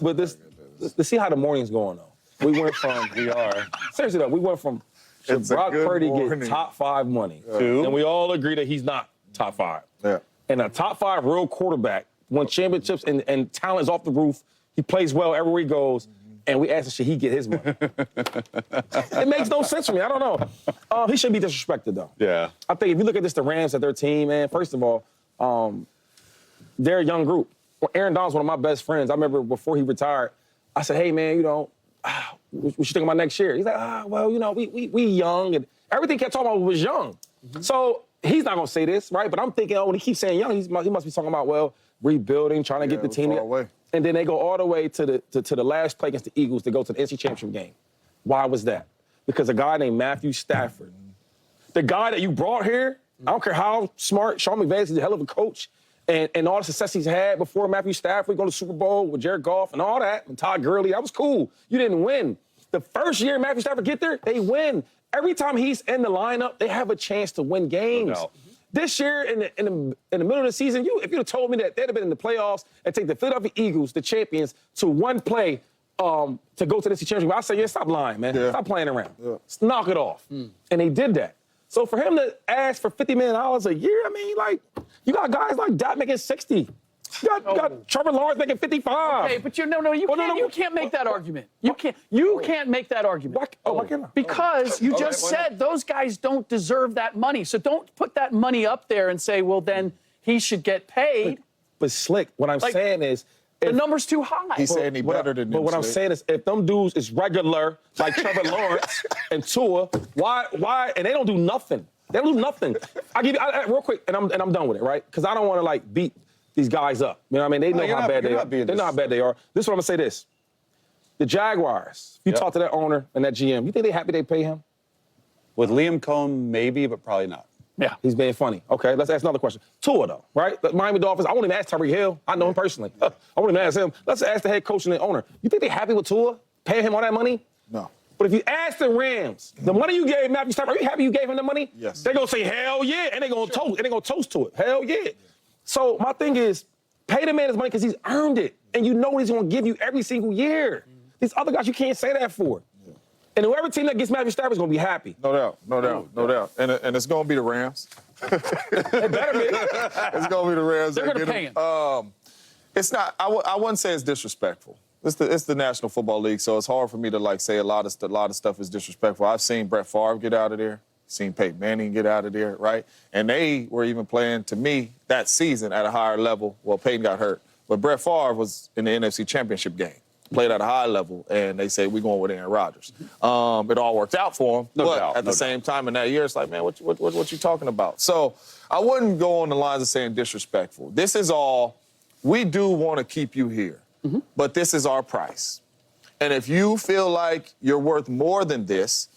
But to see how the morning's going, though. We went from, seriously, though, we went from Brock Purdy get top 5 money. And we all agree that he's not top 5. Yeah. And a top 5 real quarterback, won championships and talent is off the roof. He plays well everywhere he goes. And we asked him, should he get his money? It makes no sense for me. I don't know. He shouldn't be disrespected, though. Yeah. I think if you look at the Rams at their team, man, first of all, they're a young group. Well, Aaron Donald's one of my best friends. I remember before he retired, I said, hey, man, we should think about next year. He's like, well, we young. And everything he kept talking about was young. So he's not going to say this, right? But I'm thinking, when he keeps saying young, he must be talking about, well, rebuilding, trying to get the team. And then they go all the way to the last play against the Eagles to go to the NC Championship game. Why was that? Because a guy named Matthew Stafford, the guy that you brought here, I don't care how smart, Sean McVay is a hell of a coach, and all the success he's had before Matthew Stafford going to the Super Bowl with Jared Goff and all that, and Todd Gurley, that was cool. You didn't win. The first year Matthew Stafford get there, they win. Every time he's in the lineup, they have a chance to win games. No. This year, in the middle of the season, if you'd have told me that they'd have been in the playoffs and take the Philadelphia Eagles, the champions, to one play to go to the championship, I'd say, yeah, stop lying, man. Yeah. Stop playing around. Yeah. Knock it off. And they did that. So for him to ask for $50 million a year, I mean, you got guys like that making 60. You got Trevor Lawrence making 55. Okay, but you can't make that argument. You can't make that argument. Why can't I? Because you just said those guys don't deserve that money. So don't put that money up there and say, well, then he should get paid. But Slick, what I'm saying is, the number's too high. He's saying he's better than them. But what I'm saying is, if them dudes is regular, like Trevor Lawrence and Tua, why? And they don't do nothing. They don't do nothing. I give you real quick, and I'm done with it, right? Because I don't want to beat these guys up. You know what I mean? They know how bad they are. They know how bad they are. This is what I'm gonna say. This: the Jaguars. If you talk to that owner and that GM, you think they happy they pay him? With Liam Cohen, maybe, but probably not. Yeah, he's being funny. Okay, let's ask another question. Tua, though, right? The Miami Dolphins, I won't even ask Tyreek Hill. I know him personally. I won't even ask him. Let's ask the head coach and the owner. You think they happy with Tua? Paying him all that money? No. But if you ask the Rams, the money you gave Matthew Stafford, are you happy you gave him the money? Yes. They're going to say, hell yeah, and they're going to toast to it. Hell yeah. So my thing is, pay the man his money because he's earned it. And you know he's going to give you every single year. These other guys, you can't say that for. And whoever team that gets Matthew Stafford is going to be happy. No doubt. And it's going to be the Rams. It better be. It's going to be the Rams. They're going to pay him. It's not, I wouldn't say it's disrespectful. It's the National Football League, so it's hard for me to say a lot of stuff is disrespectful. I've seen Brett Favre get out of there, seen Peyton Manning get out of there, right? And they were even playing, to me, that season at a higher level. Well, Peyton got hurt, but Brett Favre was in the NFC Championship game, played at a high level, and they say we're going with Aaron Rodgers. It all worked out for him, but at the same time in that year, it's like, man, what you talking about? So I wouldn't go on the lines of saying disrespectful. This is all, we do want to keep you here. But this is our price. And if you feel like you're worth more than this,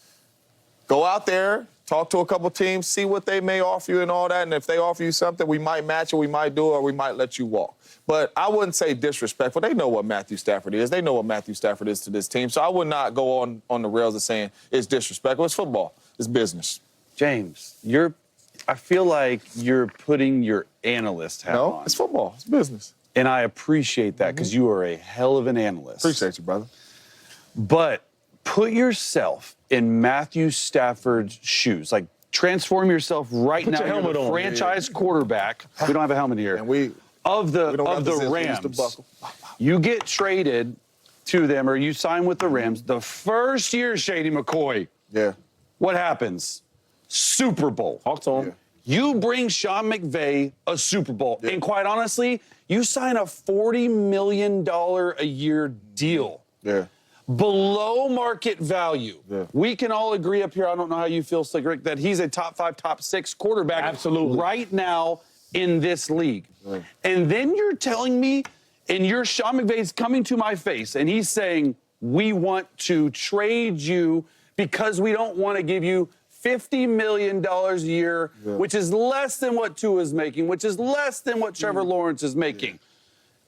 go out there, talk to a couple teams, see what they may offer you and all that. And if they offer you something, we might match it, we might do it, or we might let you walk. But I wouldn't say disrespectful. They know what Matthew Stafford is. They know what Matthew Stafford is to this team. So I would not go on the rails of saying it's disrespectful. It's football. It's business. James, I feel like you're putting your analyst hat on. No, it's football. It's business. And I appreciate that because you are a hell of an analyst. Appreciate you, brother. But put yourself in Matthew Stafford's shoes. Like, transform yourself right now. You're the franchise quarterback. We don't have a helmet here. And of the Rams. You get traded to them, or you sign with the Rams. The first year, Shady McCoy. Yeah. What happens? Super Bowl. Talk to him. Yeah. You bring Sean McVay a Super Bowl. Yeah. And quite honestly, you sign a $40 million a year deal. Yeah. Below market value. Yeah. We can all agree up here, I don't know how you feel, Slick Rick, that he's a top 5, top 6 quarterback right now in this league. Yeah. And then you're telling me, and Sean McVay's coming to my face, and he's saying, we want to trade you because we don't want to give you $50 million a year, which is less than what Tua is making, which is less than what Trevor Lawrence is making.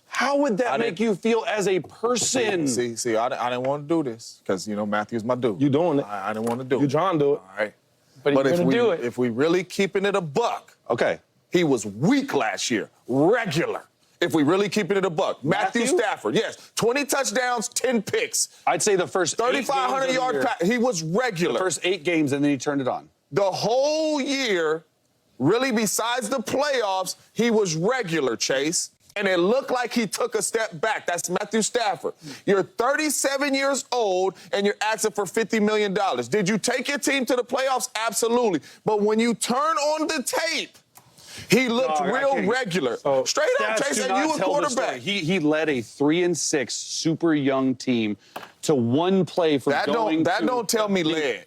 How would that make you feel as a person? See, I didn't want to do this because, Matthew's my dude. You doing it. I didn't want to do it. You trying to do it. All right. But if we do it. If we really keeping it a buck, okay, he was weak last year, regular. If we really keep it in a buck. Matthew Stafford, yes. 20 touchdowns, 10 picks. I'd say the first 3,500-yard pass. He was regular. The first 8 games, and then he turned it on. The whole year, really besides the playoffs, he was regular, Chase. And it looked like he took a step back. That's Matthew Stafford. You're 37 years old, and you're asking for $50 million. Did you take your team to the playoffs? Absolutely. But when you turn on the tape, he looked real regular. So, straight up, Chase, and you a quarterback. He led a 3-6 super young team to one play from That don't tell me led.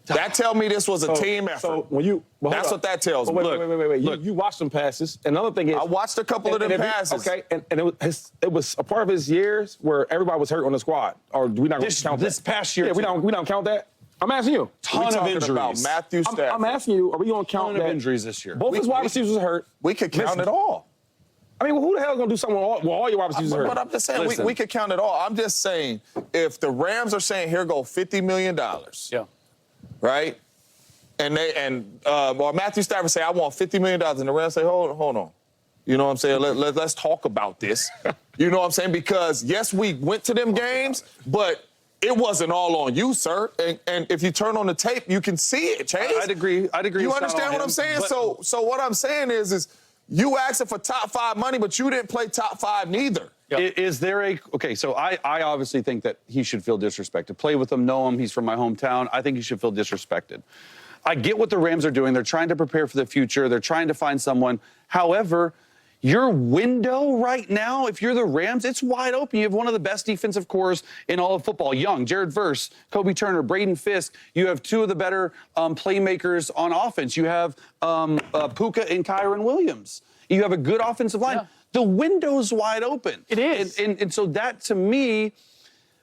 That tell me this was a team effort. So when you, that's what that tells me. Wait. You watched them passes. Another thing is, I watched a couple of them passes. Okay, and it was a part of his years where everybody was hurt on the squad. Or do we not count this that? past year? Yeah, we don't count that. I'm asking you. Ton of injuries. About Matthew Stafford. I'm asking you. Are we going to count Ton of injuries this year? Both his wide receivers was hurt. We could count it all. I mean, well, who the hell is going to do something with all your wide receivers hurt? But I'm just saying we could count it all. I'm just saying if the Rams are saying here go $50 million, right? Or Matthew Stafford say, I want $50 million. And the Rams say, hold on. You know what I'm saying? Let's talk about this. You know what I'm saying? Because, yes, we went to them games, but it wasn't all on you, sir. And if you turn on the tape, you can see it, Chase. I'd agree. You understand what I'm saying? So what I'm saying is you asking for top 5 money, but you didn't play top 5 neither. Yep. Is there okay, so I obviously think that he should feel disrespected. Play with him, know him, he's from my hometown. I think he should feel disrespected. I get what the Rams are doing. They're trying to prepare for the future. They're trying to find someone. However, your window right now, if you're the Rams, it's wide open. You have one of the best defensive cores in all of football. Young, Jared Verse, Kobe Turner, Braden Fisk. You have 2 of the better playmakers on offense. You have Puka and Kyron Williams. You have a good offensive line. Yeah. The window's wide open. It is. And so that, to me,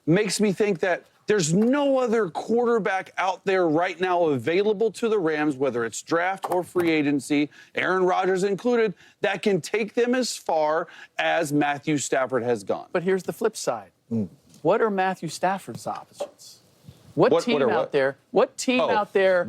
makes me think that there's no other quarterback out there right now available to the Rams, whether it's draft or free agency, Aaron Rodgers included, that can take them as far as Matthew Stafford has gone. But here's the flip side. What are Matthew Stafford's options? What team out there?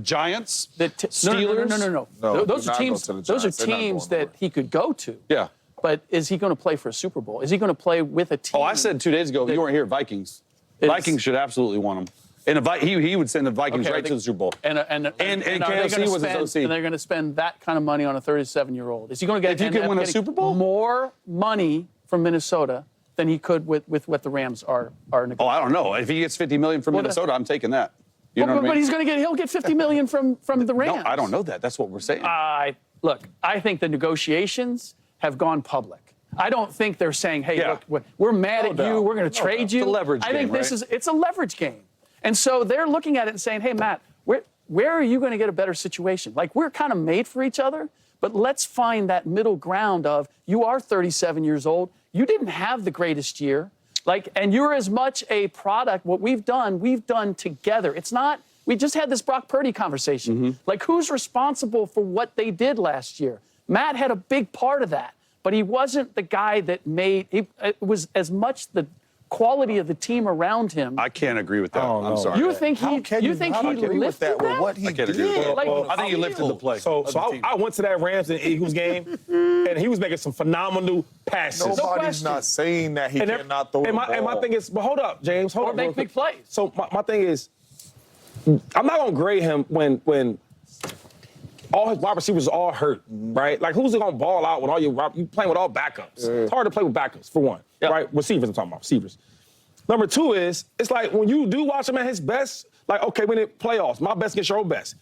Giants? Steelers? No. Those are teams. Those are teams that he could go to. Yeah. But is he going to play for a Super Bowl? Is he going to play with a team? Oh, I said 2 days ago, you weren't here, Vikings. Vikings should absolutely want him. And he would send the Vikings right to the Super Bowl. And KFC was his OC. And they're going to spend that kind of money on a 37-year-old. Is he going to get? If you can win a Super Bowl, more money from Minnesota than he could with what the Rams are negotiating. Oh, I don't know. If he gets $50 million from Minnesota, I'm taking that. You know what I mean? But he'll get $50 million from the Rams. No, I don't know that. That's what we're saying. Look, I think the negotiations have gone public. I don't think they're saying, hey, look, we're mad at you, we're going to trade you. It's a leverage game, I think it's a leverage game. And so they're looking at it and saying, hey, Matt, where are you going to get a better situation? Like, we're kind of made for each other, but let's find that middle ground of you are 37 years old, you didn't have the greatest year, and you're as much a product. What we've done together. It's not, we just had this Brock Purdy conversation. Like, who's responsible for what they did last year? Matt had a big part of that. But he wasn't the guy that it was as much the quality of the team around him. I can't agree with that. I'm sorry. You think he lifted that? With what he did? I think he lifted the play. So I went to that Rams and Eagles game, and he was making some phenomenal passes. Nobody's not saying that he cannot throw the ball. And my thing is, but hold up, James. Hold up. Make big plays. So my thing is, I'm not going to grade him when all his wide receivers are all hurt, right? Like, who's going to ball out when you playing with all backups? It's hard to play with backups, for one, right? Receivers, I'm talking about, receivers. Number 2 is, it's like when you do watch him at his best, like, okay, when it playoffs, my best against your own best.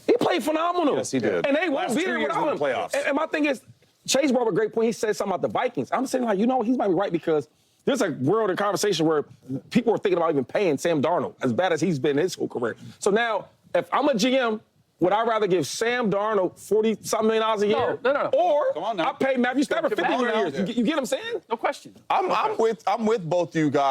He played phenomenal. Yes, he did. And they won't be there without him. Playoffs. And my thing is, Chase brought up a great point. He said something about the Vikings. I'm saying, like, he might be right, because there's a world of conversation where people are thinking about even paying Sam Darnold, as bad as he's been in his whole career. So now, if I'm a GM, would I rather give Sam Darnold $40-something million a year? No. Or I pay Matthew Stafford $50 million a year. You get what I'm saying? No question. I'm with both you guys.